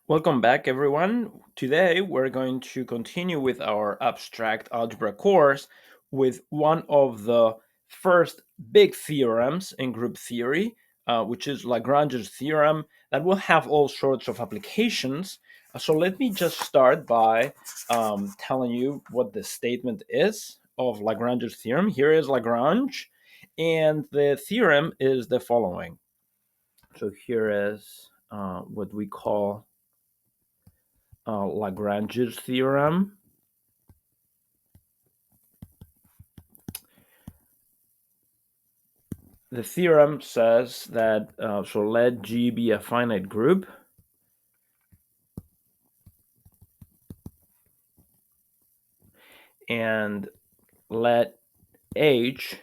Welcome back, everyone. Today, we're going to continue with our abstract algebra course with one of the first big theorems in group theory, which is Lagrange's theorem that will have all sorts of applications. So let me just start by telling you what the statement is of Lagrange's theorem. Here is Lagrange, and the theorem is the following. So here is what we call Lagrange's theorem. The theorem says that, so let G be a finite group, and let H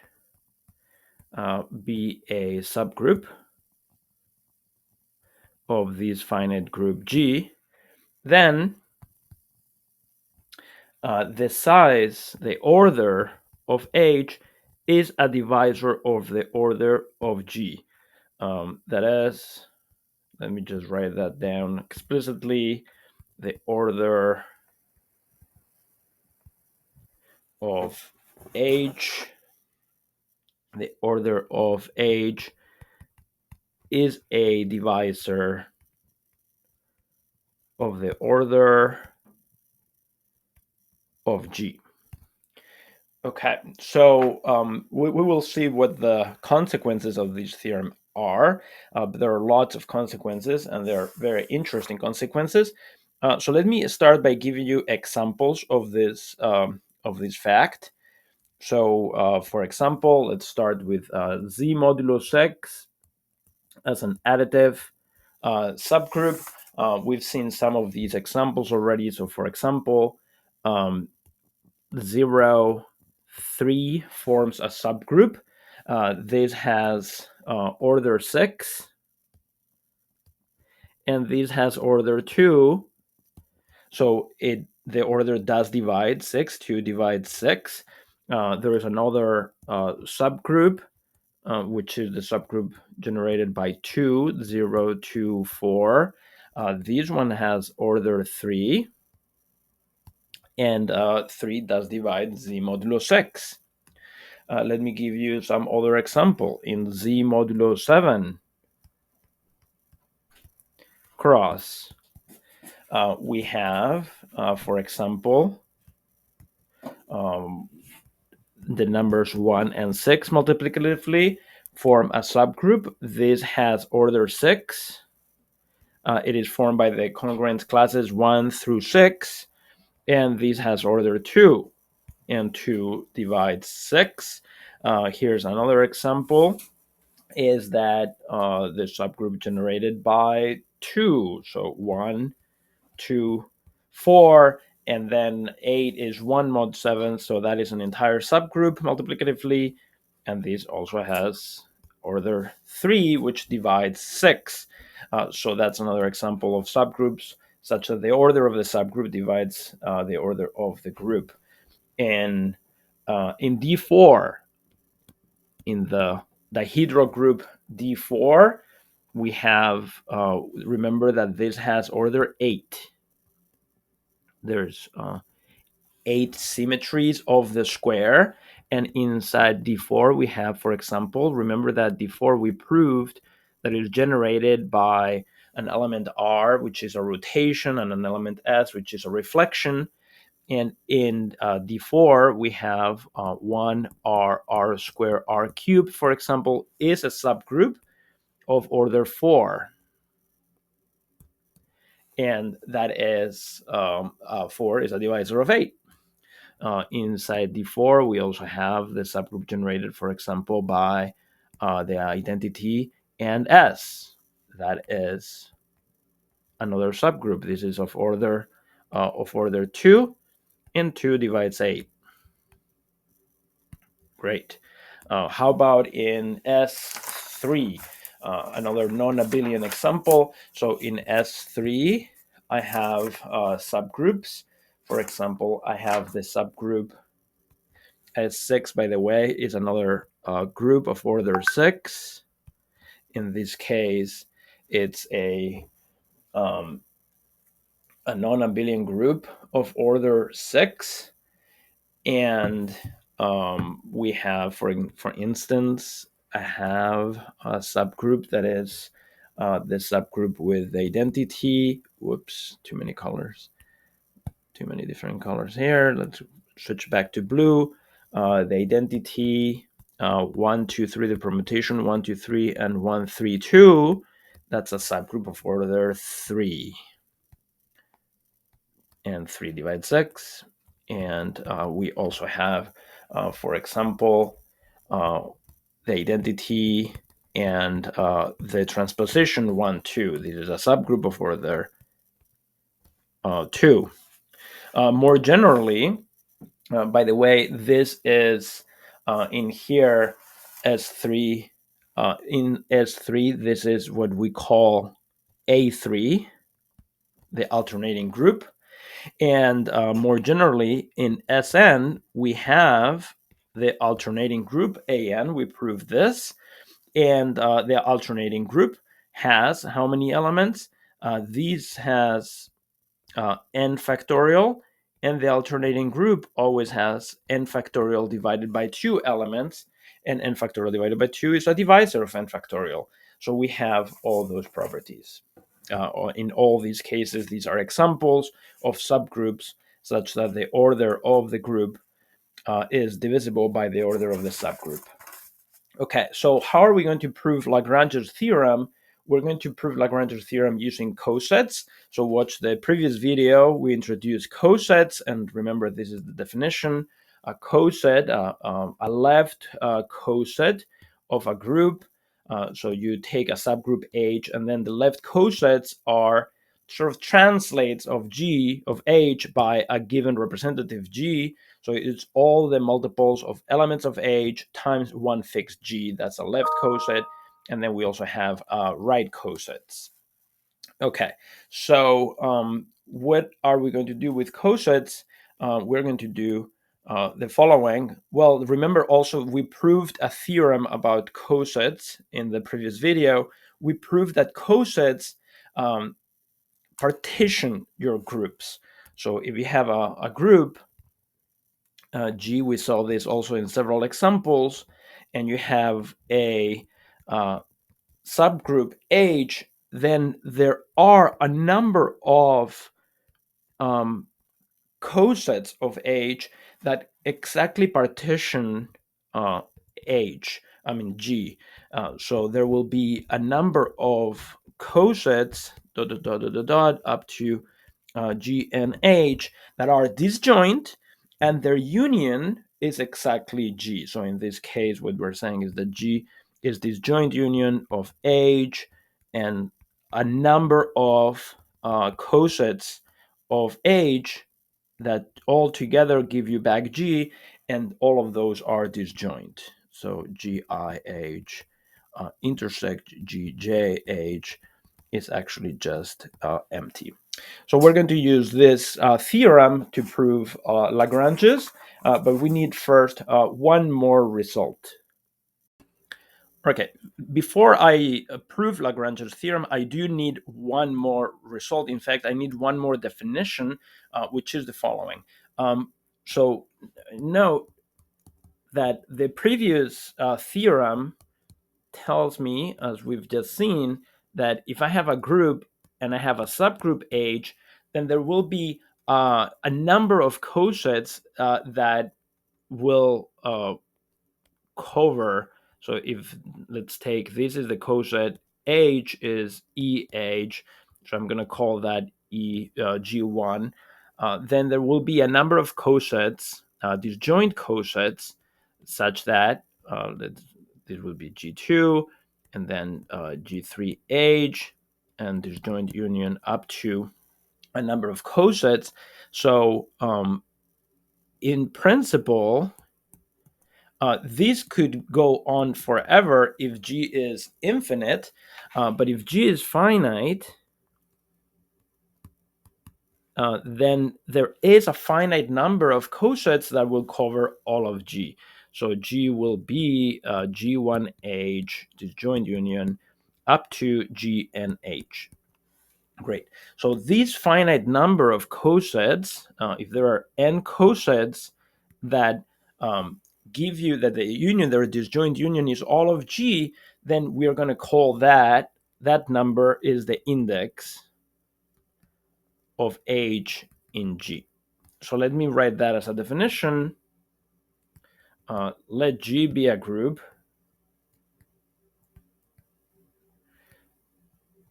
be a subgroup of this finite group G. Then the size, the order of H is a divisor of the order of G. That is, let me just write that down explicitly, the order of H, the order of H is a divisor of the order of G. Okay, so we will see what the consequences of this theorem are. But there are lots of consequences, and they're very interesting consequences. So let me start by giving you examples of this fact. So, for example, let's start with z modulo x as an additive subgroup. We've seen some of these examples already. So, for example, 0, 3 forms a subgroup. This has order 6, and this has order 2. So the order does divide 6, 2 divides 6. There is another subgroup, which is the subgroup generated by 2, 0, 2, 4. This one has order 3, and 3 does divide z modulo 6. Let me give you some other example. In z modulo 7 cross, we have, for example, the numbers 1 and 6 multiplicatively form a subgroup. This has order 6. It is formed by the congruence classes 1 through 6, and this has order 2, and 2 divides 6. Here's another example, is that the subgroup generated by 2. So 1, 2, 4, and then 8 is 1 mod 7, so that is an entire subgroup multiplicatively, and this also has order 3, which divides 6. So that's another example of subgroups, such that the order of the subgroup divides the order of the group. And in D4, in the dihedral group D4, we have, remember that this has order 8. There's 8 symmetries of the square, and inside D4 we have, for example, remember that D4 we proved that it is generated by an element R, which is a rotation, and an element S, which is a reflection. And in D4 we have 1 R, R square, R cubed, for example, is a subgroup of order 4. And that is 4 is a divisor of 8. Inside D4, we also have the subgroup generated, for example, by the identity and S. That is another subgroup. This is of order 2, and 2 divides 8. Great. How about in S3? Another non-abelian example. So in S3, I have subgroups. For example, I have the subgroup S6, by the way, is another group of order 6. In this case, it's a a non-abelian group of order 6, and we have, for instance, I have a subgroup that is the subgroup with the identity. Whoops, too many colors, too many different colors here. Let's switch back to blue. The identity 1, 2, 3, the permutation 1, 2, 3, and 1, 3, 2. That's a subgroup of order 3. And 3 divides 6. And we also have, for example, the identity and the transposition 1, 2. This is a subgroup of order 2. More generally, by the way, this is in here S3. In S3, this is what we call A3, the alternating group. And more generally, in Sn, we have the alternating group An. We proved this. And the alternating group has how many elements? These has n factorial, and the alternating group always has n factorial divided by 2 elements, and n factorial divided by 2 is a divisor of n factorial. So we have all those properties. In all these cases, these are examples of subgroups such that the order of the group is divisible by the order of the subgroup. Okay, so how are we going to prove Lagrange's theorem? We're going to prove Lagrange's theorem using cosets. So watch the previous video. We introduced cosets, and remember, this is the definition. A coset, a left coset of a group. So you take a subgroup H, and then the left cosets are sort of translates of G of H by a given representative G. So it's all the multiples of elements of H times one fixed G. That's a left coset. And then we also have right cosets. Okay, so what are we going to do with cosets? We're going to do the following. Well, remember also we proved a theorem about cosets in the previous video. We proved that cosets partition your groups. So if you have a group, G, we saw this also in several examples, and you have a subgroup H, then there are a number of cosets of H that exactly partition G. So there will be a number of cosets up to G and H that are disjoint, and their union is exactly G. So in this case, what we're saying is that G is this joint union of H and a number of cosets of H that all together give you back G, and all of those are disjoint. So GIH intersect GJH is actually just empty. So we're going to use this theorem to prove Lagrange's, but we need first one more result. Okay, before I prove Lagrange's theorem, I do need one more result. In fact, I need one more definition, which is the following. So note that the previous theorem tells me, as we've just seen, that if I have a group and I have a subgroup H, then there will be a number of cosets that will cover. So if, let's take, this is the coset, H is EH, so I'm going to call that G1. Then there will be a number of cosets, disjoint cosets, such that this will be G2, and then G3H, and disjoint union up to a number of cosets. So in principle, this could go on forever if G is infinite, but if G is finite, then there is a finite number of cosets that will cover all of G. So G will be G1H, disjoint union, up to G and H. Great. So this finite number of cosets, if there are n cosets that give you that the union, the disjoint union is all of G, then we are going to call that number is the index of H in G. So let me write that as a definition. Let G be a group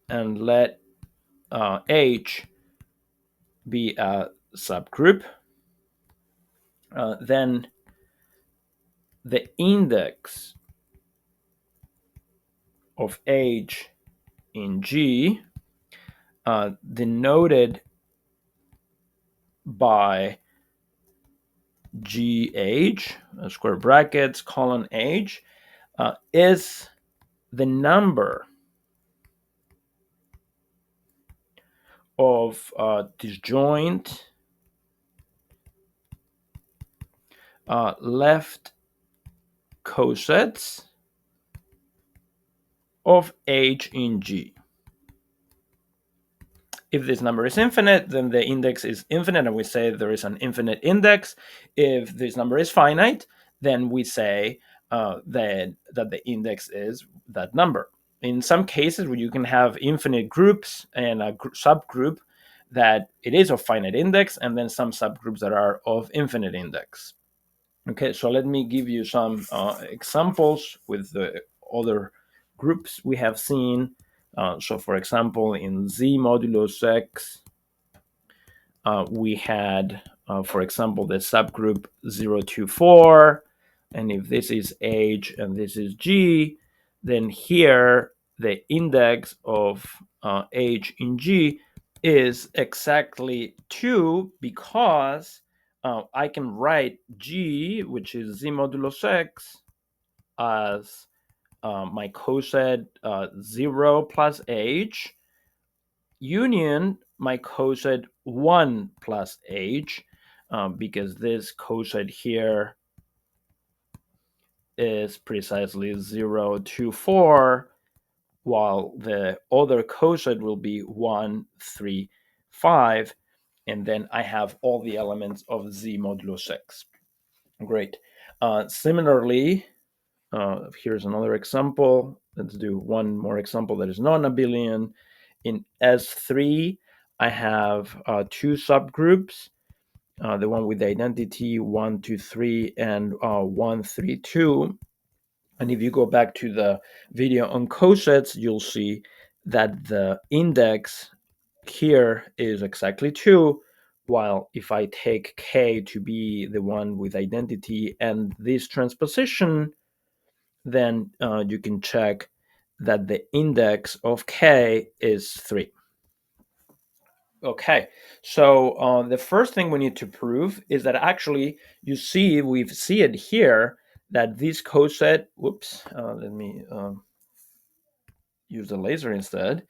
and let H be a subgroup. Then the index of H in G, denoted by GH, square brackets, colon H, is the number of disjoint left cosets of H in G. If this number is infinite, then the index is infinite, and we say there is an infinite index. If this number is finite, then we say that the index is that number. In some cases, where you can have infinite groups and a subgroup that it is of finite index, and then some subgroups that are of infinite index. Okay, so let me give you some examples with the other groups we have seen. So for example, in Z modulus X, we had, for example, the subgroup 0 to 4. And if this is H and this is G, then here the index of H in G is exactly 2, because I can write G, which is Z modulus X, as my coset 0 plus H, union my coset 1 plus H, because this coset here is precisely 0 to 4, while the other coset will be 1, 3, 5, and then I have all the elements of Z modulus X. Great. Similarly, here's another example. Let's do one more example that is non-abelian. In S3, I have two subgroups, the one with the identity 1, 2, 3, and 1, 3, 2. And if you go back to the video on cosets, you'll see that the index here is exactly 2, while if I take K to be the one with identity and this transposition, then you can check that the index of K is 3. Okay, so the first thing we need to prove is that actually we see it here, that this coset, let me use the laser instead,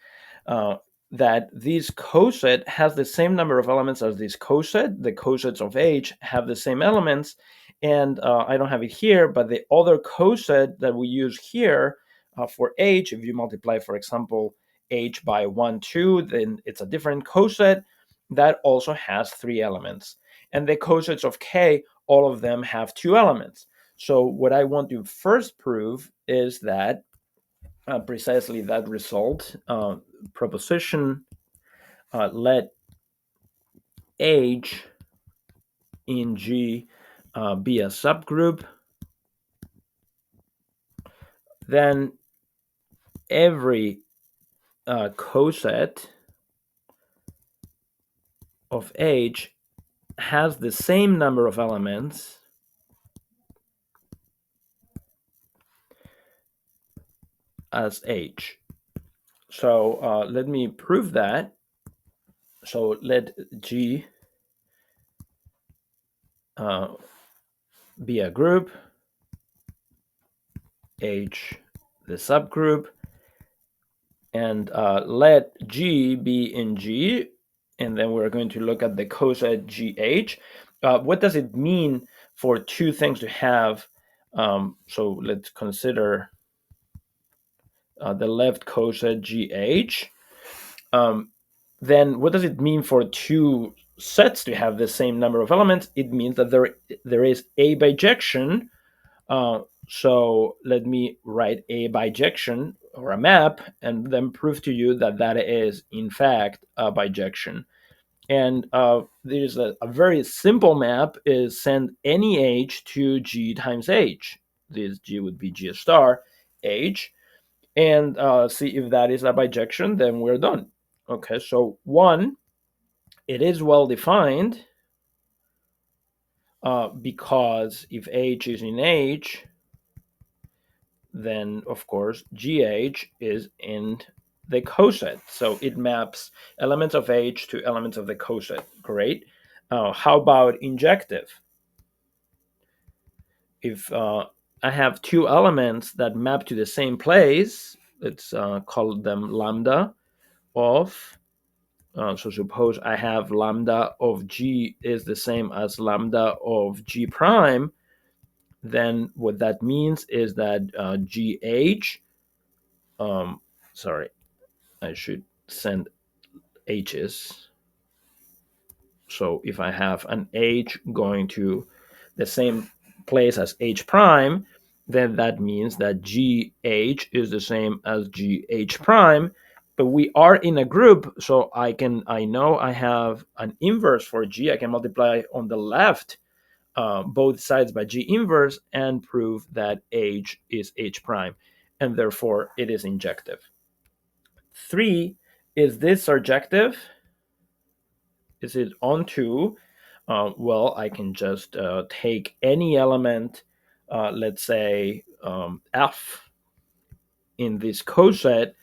that this coset has the same number of elements as this coset. The cosets of H have the same elements, and I don't have it here, but the other coset that we use here for H, if you multiply, for example, H by 1, 2, then it's a different coset that also has 3 elements. And the cosets of K, all of them have 2 elements. So what I want to first prove is that precisely that result, proposition, let H in G be a subgroup, then every coset of H has the same number of elements as H. So let me prove that. So let G be a group, H the subgroup, and let G be in G, and then we're going to look at the coset GH. What does it mean for two things to have? So let's consider the left coset GH. then what does it mean for two sets to have the same number of elements? It means that there is a bijection. So let me write a bijection or a map and then prove to you that that is in fact a bijection. And there's a very simple map is send any h to g times h. This g would be g star h, and see if that is a bijection, then we're done. Okay, so one, it is well defined because if h is in h, then of course gh is in the coset. So it maps elements of h to elements of the coset. Great. How about injective? If I have two elements that map to the same place, let's call them lambda of, so suppose I have lambda of g is the same as lambda of g prime, then what that means is that gh, sorry, I should send h's. So if I have an h going to the same place as h prime, then that means that gh is the same as gh prime. But we are in a group, so I know I have an inverse for g. I can multiply on the left both sides by g inverse and prove that h is h prime, and therefore it is injective. 3, is this surjective? Is it onto? Well, I can just take any element, let's say f, in this coset.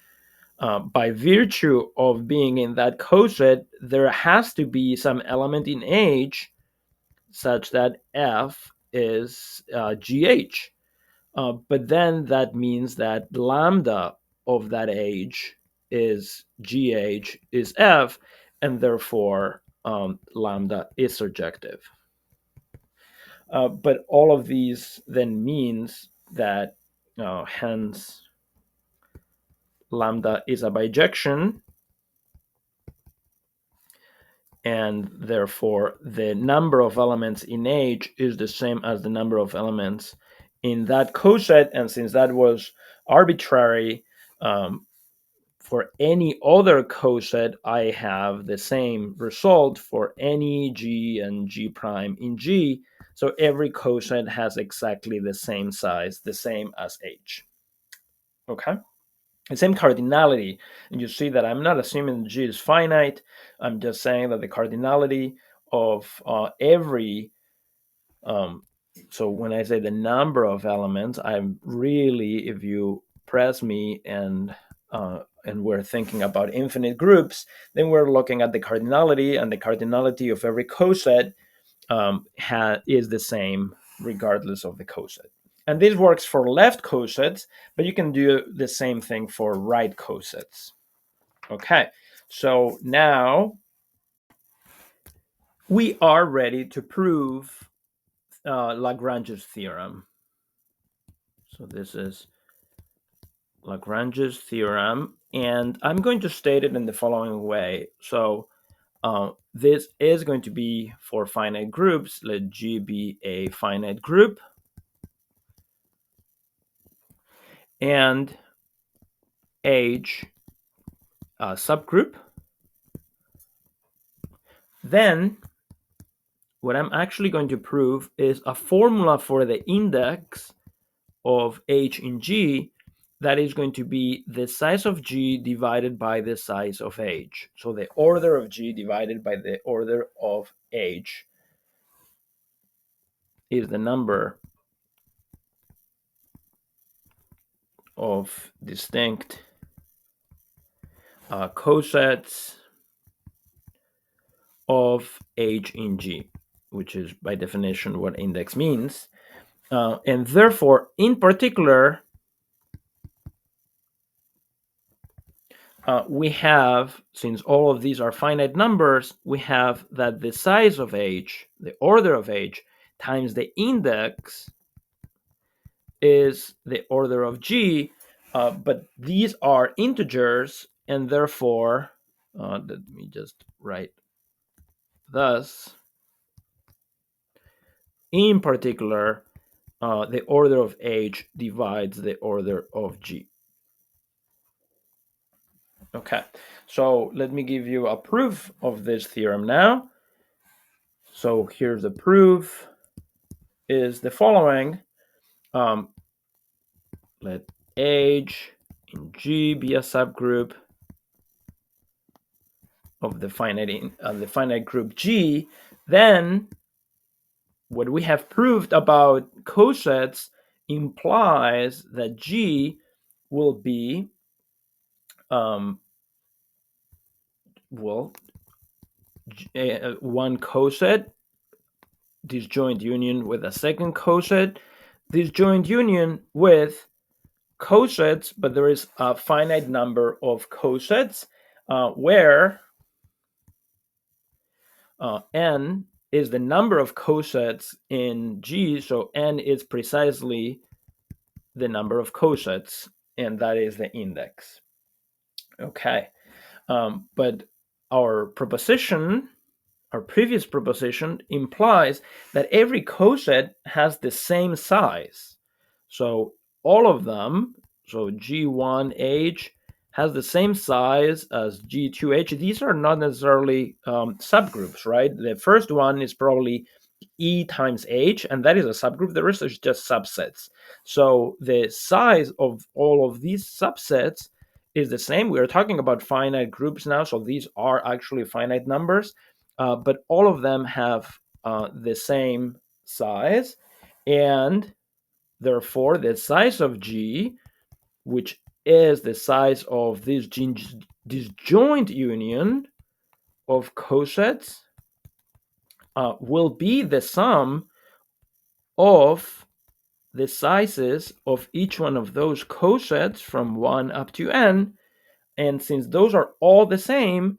By virtue of being in that coset, there has to be some element in h such that f is gh. But then that means that lambda of that h is gh is f, and therefore lambda is surjective. But all of these then means that hence lambda is a bijection, and therefore the number of elements in H is the same as the number of elements in that coset. And since that was arbitrary, for any other coset, I have the same result for any G and G prime in G. So every coset has exactly the same size, the same as H. Okay? The same cardinality. And you see that I'm not assuming G is finite. I'm just saying that the cardinality of every, so when I say the number of elements, I'm really, if you press me and we're thinking about infinite groups, then we're looking at the cardinality, and the cardinality of every coset is the same regardless of the coset. And this works for left cosets, but you can do the same thing for right cosets. Okay, so now we are ready to prove Lagrange's theorem. So this is Lagrange's theorem, and I'm going to state it in the following way. So this is going to be for finite groups. Let G be a finite group, and H a subgroup. Then what I'm actually going to prove is a formula for the index of H in G that is going to be the size of G divided by the size of H. So the order of G divided by the order of H is the number of distinct cosets of H in G, which is by definition what index means. And therefore, in particular, we have, since all of these are finite numbers, we have that the size of H, the order of H, times the index is the order of G, but these are integers, and therefore Let me just write thus. In particular, the order of H divides the order of G. Okay, so let me give you a proof of this theorem now. So here's the proof, is the following. Let H in G be a subgroup of the finite group G. Then what we have proved about cosets implies that G will be one coset disjoint union with a second coset disjoint union with cosets, but there is a finite number of cosets where n is the number of cosets in G, so n is precisely the number of cosets, and that is the index. Okay, but our previous proposition implies that every coset has the same size. So all of them, so G1H has the same size as G2H. These are not necessarily subgroups, right? The first one is probably E times H, and that is a subgroup. The rest is just subsets. So the size of all of these subsets is the same. We are talking about finite groups now, so these are actually finite numbers, but all of them have the same size, and therefore the size of G, which is the size of this disjoint union of cosets, will be the sum of the sizes of each one of those cosets from 1 up to n. And since those are all the same,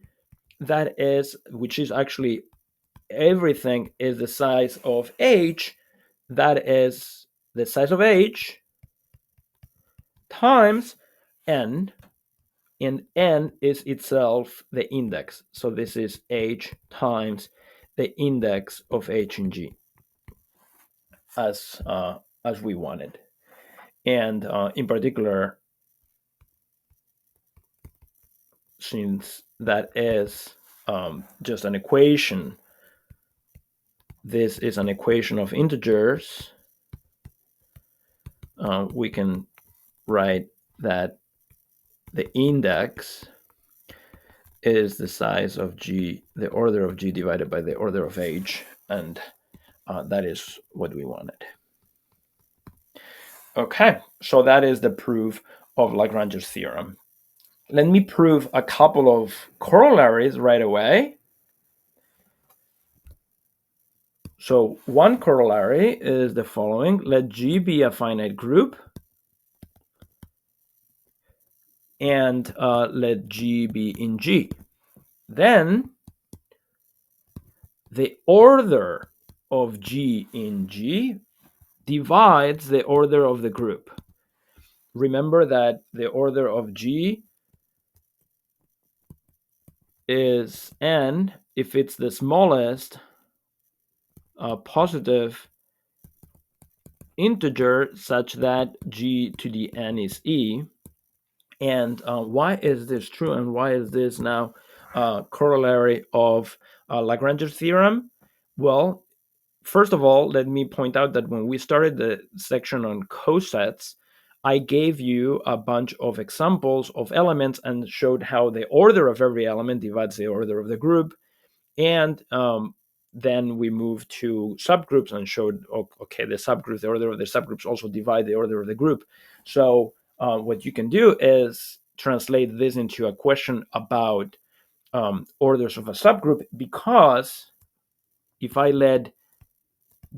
that is, which is actually everything is the size of H, that is the size of H times n, and n is itself the index. So this is H times the index of H in G, as we wanted. And in particular, since that is just an equation, this is an equation of integers, we can write that the index is the size of G, the order of G divided by the order of H, and that is what we wanted. Okay, so that is the proof of Lagrange's theorem. Let me prove a couple of corollaries right away. So one corollary is the following. Let G be a finite group, and let G be in G. Then the order of G in G divides the order of the group. Remember that the order of G is n if it's the smallest positive integer such that G to the n is E. And why is this true, and why is this now corollary of Lagrange's theorem? Well, first of all, let me point out that when we started the section on cosets, I gave you a bunch of examples of elements and showed how the order of every element divides the order of the group. And then we moved to subgroups and showed, okay, the subgroups, the order of the subgroups also divide the order of the group. So what you can do is translate this into a question about orders of a subgroup, because if I let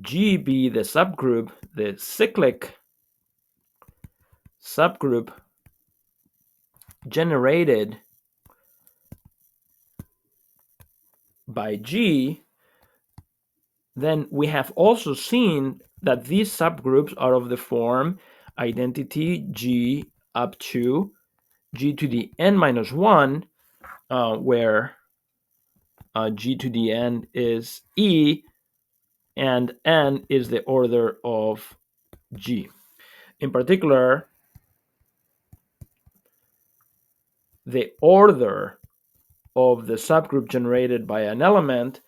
G be the subgroup, the cyclic subgroup generated by G, then we have also seen that these subgroups are of the form identity G up to G to the n minus 1, where g to the n is e, and n is the order of g. In particular, the order of the subgroup generated by an element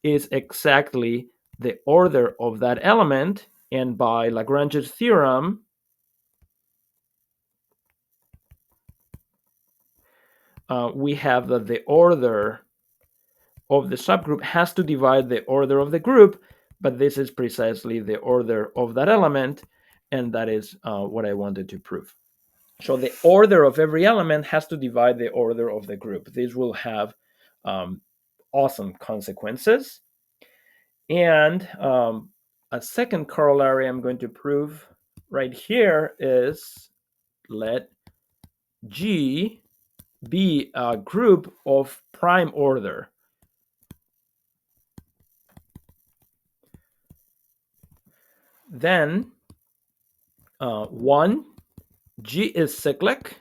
is exactly the order of that element, and by Lagrange's theorem, we have that the order of the subgroup has to divide the order of the group, but this is precisely the order of that element, and that is what I wanted to prove. So the order of every element has to divide the order of the group. This will have awesome consequences. And a second corollary I'm going to prove right here is let G be a group of prime order. Then 1, G is cyclic.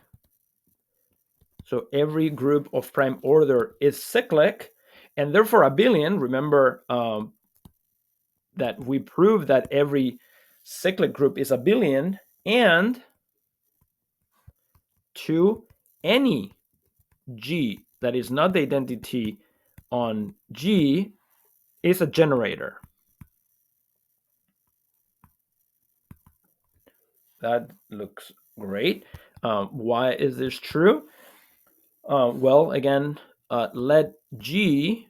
So every group of prime order is cyclic, and therefore abelian. Remember that we proved that every cyclic group is abelian, and 2, any G that is not the identity on G is a generator. That looks great. Why is this true? Well, again, let G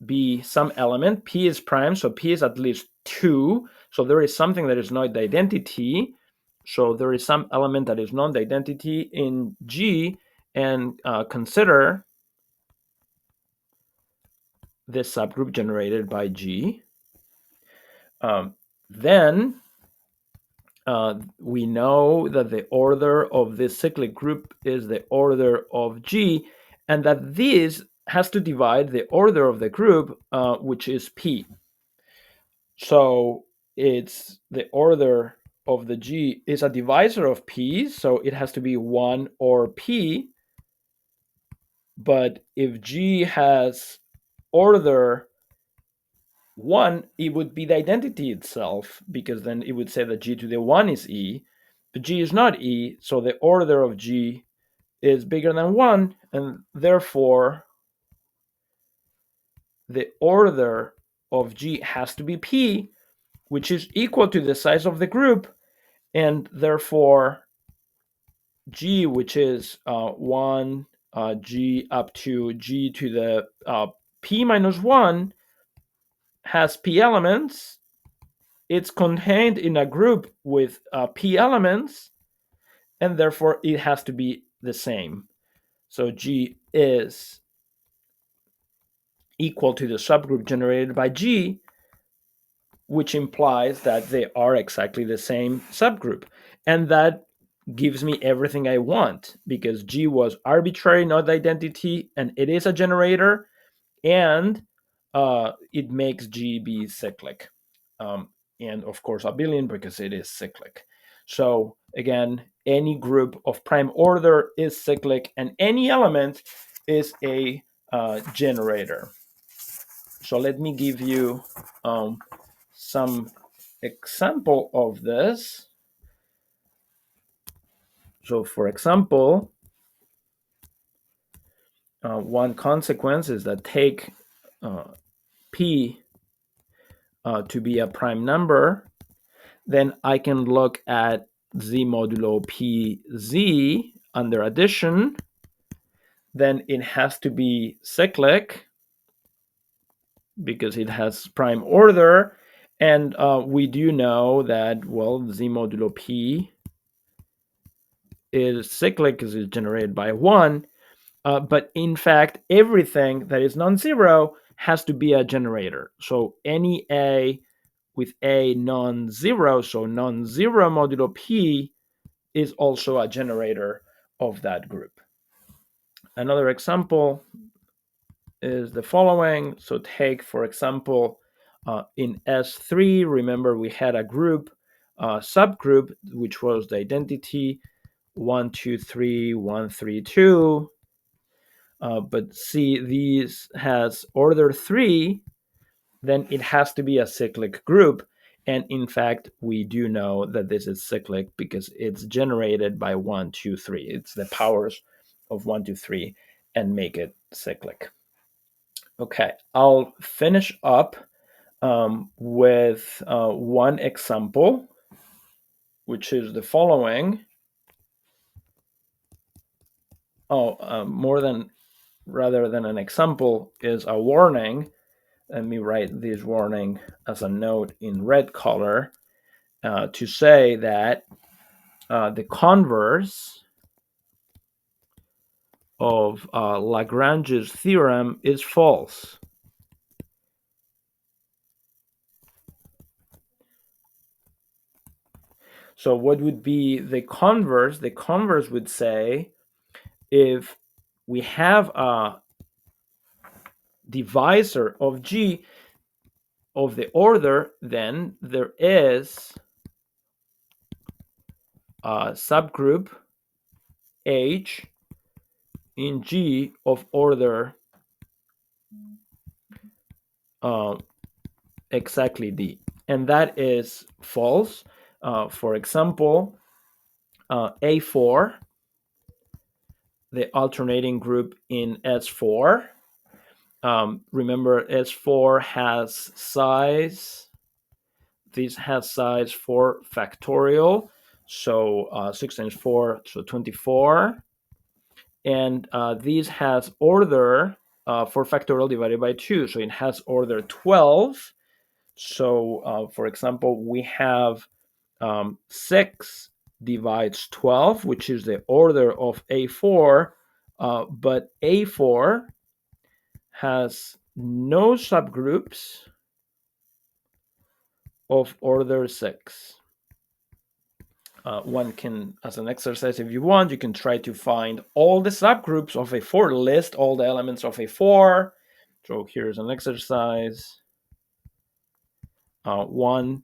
be some element. P is prime, so P is at least 2. So there is something that is not the identity. So there is some element that is not the identity in G, and consider this subgroup generated by G. Then we know that the order of this cyclic group is the order of G, and that this has to divide the order of the group, which is P. So it's the order of the G is a divisor of P, so it has to be 1 or P. But if G has order 1, it would be the identity itself, because then it would say that G to the 1 is E, but G is not E, so the order of G is bigger than 1, and therefore the order of G has to be P, which is equal to the size of the group, and therefore G, which is 1, G up to G to the P minus 1, has P elements. It's contained in a group with P elements, and therefore it has to be the same. So G is equal to the subgroup generated by G, which implies that they are exactly the same subgroup. And that gives me everything I want, because G was arbitrary, not identity, and it is a generator, and it makes G be cyclic. And of course abelian, because it is cyclic. So again, any group of prime order is cyclic, and any element is a generator. So let me give you some example of this. So for example, one consequence is that take P to be a prime number, then I can look at Z modulo PZ under addition. Then it has to be cyclic because it has prime order. And we do know that, well, Z modulo P is cyclic because it's generated by 1. But in fact, everything that is non-zero has to be a generator. So any A with A non-zero, so non-zero modulo P, is also a generator of that group. Another example is the following. So take, for example, in S3, remember we had a group, subgroup, which was the identity 1, 2, 3, 1, 3, 2. But see, these has order 3, then it has to be a cyclic group. And in fact, we do know that this is cyclic because it's generated by 1, 2, 3. It's the powers of 1, 2, 3 and make it cyclic. Okay, I'll finish up with one example, which is the following. Rather than an example, is a warning. Let me write this warning as a note in red color to say that the converse of Lagrange's theorem is false. So what would be the converse? The converse would say if we have a divisor of G of the order, then there is a subgroup H in G of order exactly D. And that is false. For example, A4, the alternating group in S4. Remember, S4 has size. This has size 4 factorial. So 6 times 4, so 24. And this has order 4 factorial divided by 2. So it has order 12. So for example, we have 6 divides 12, which is the order of A4, but A4 has no subgroups of order 6. One can, as an exercise, if you want, you can try to find all the subgroups of A4, list all the elements of A4. So here's an exercise. One,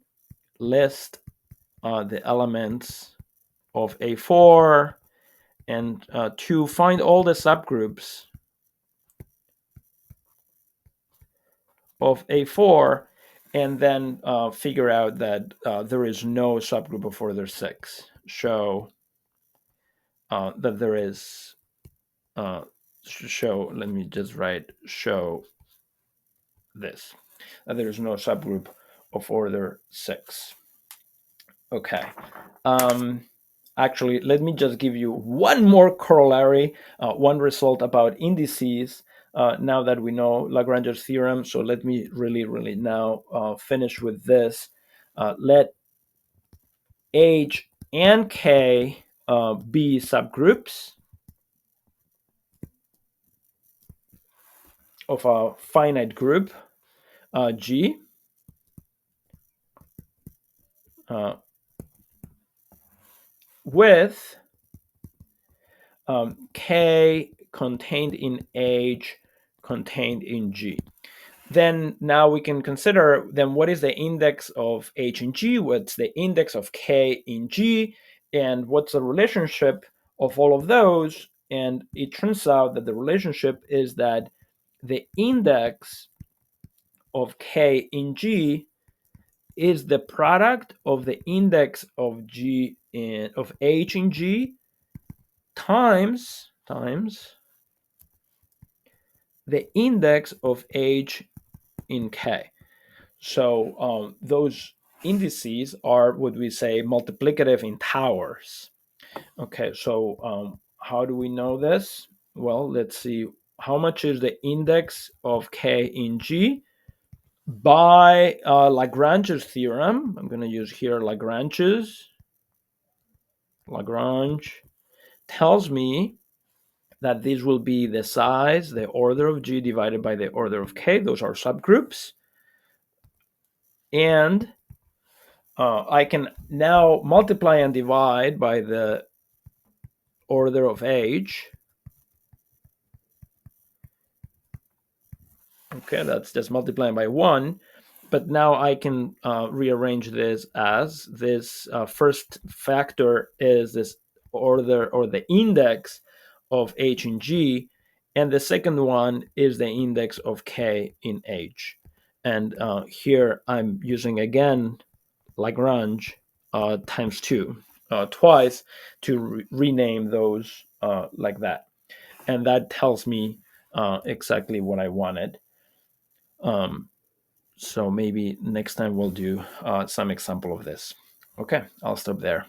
list the elements of A4, and 2, find all the subgroups of A4, and then figure out that there is no subgroup of order 6. Show that there is, let me just write, show this, that there is no subgroup of order 6. Okay. Actually, let me just give you one more corollary, one result about indices, now that we know Lagrange's theorem. So let me really now finish with this. Let H and K be subgroups of a finite group G. With K contained in H contained in G. Then now we can consider then what is the index of H in G, what's the index of K in G, and what's the relationship of all of those. And it turns out that the relationship is that the index of K in G is the product of the index of H in G times the index of H in K. So those indices are what we say multiplicative in towers. Okay, so how do we know this? Well, let's see. How much is the index of K in G? By Lagrange's theorem, I'm going to use here Lagrange tells me that this will be the size, the order of G divided by the order of K. Those are subgroups. And I can now multiply and divide by the order of H. Okay, that's just multiplying by 1. But now I can rearrange this as this first factor is this order or the index of H and G, And the second one is the index of k in H. And here I'm using again Lagrange times 2, twice, to rename those like that. And that tells me exactly what I wanted. So maybe next time we'll do some example of this. Okay, I'll stop there.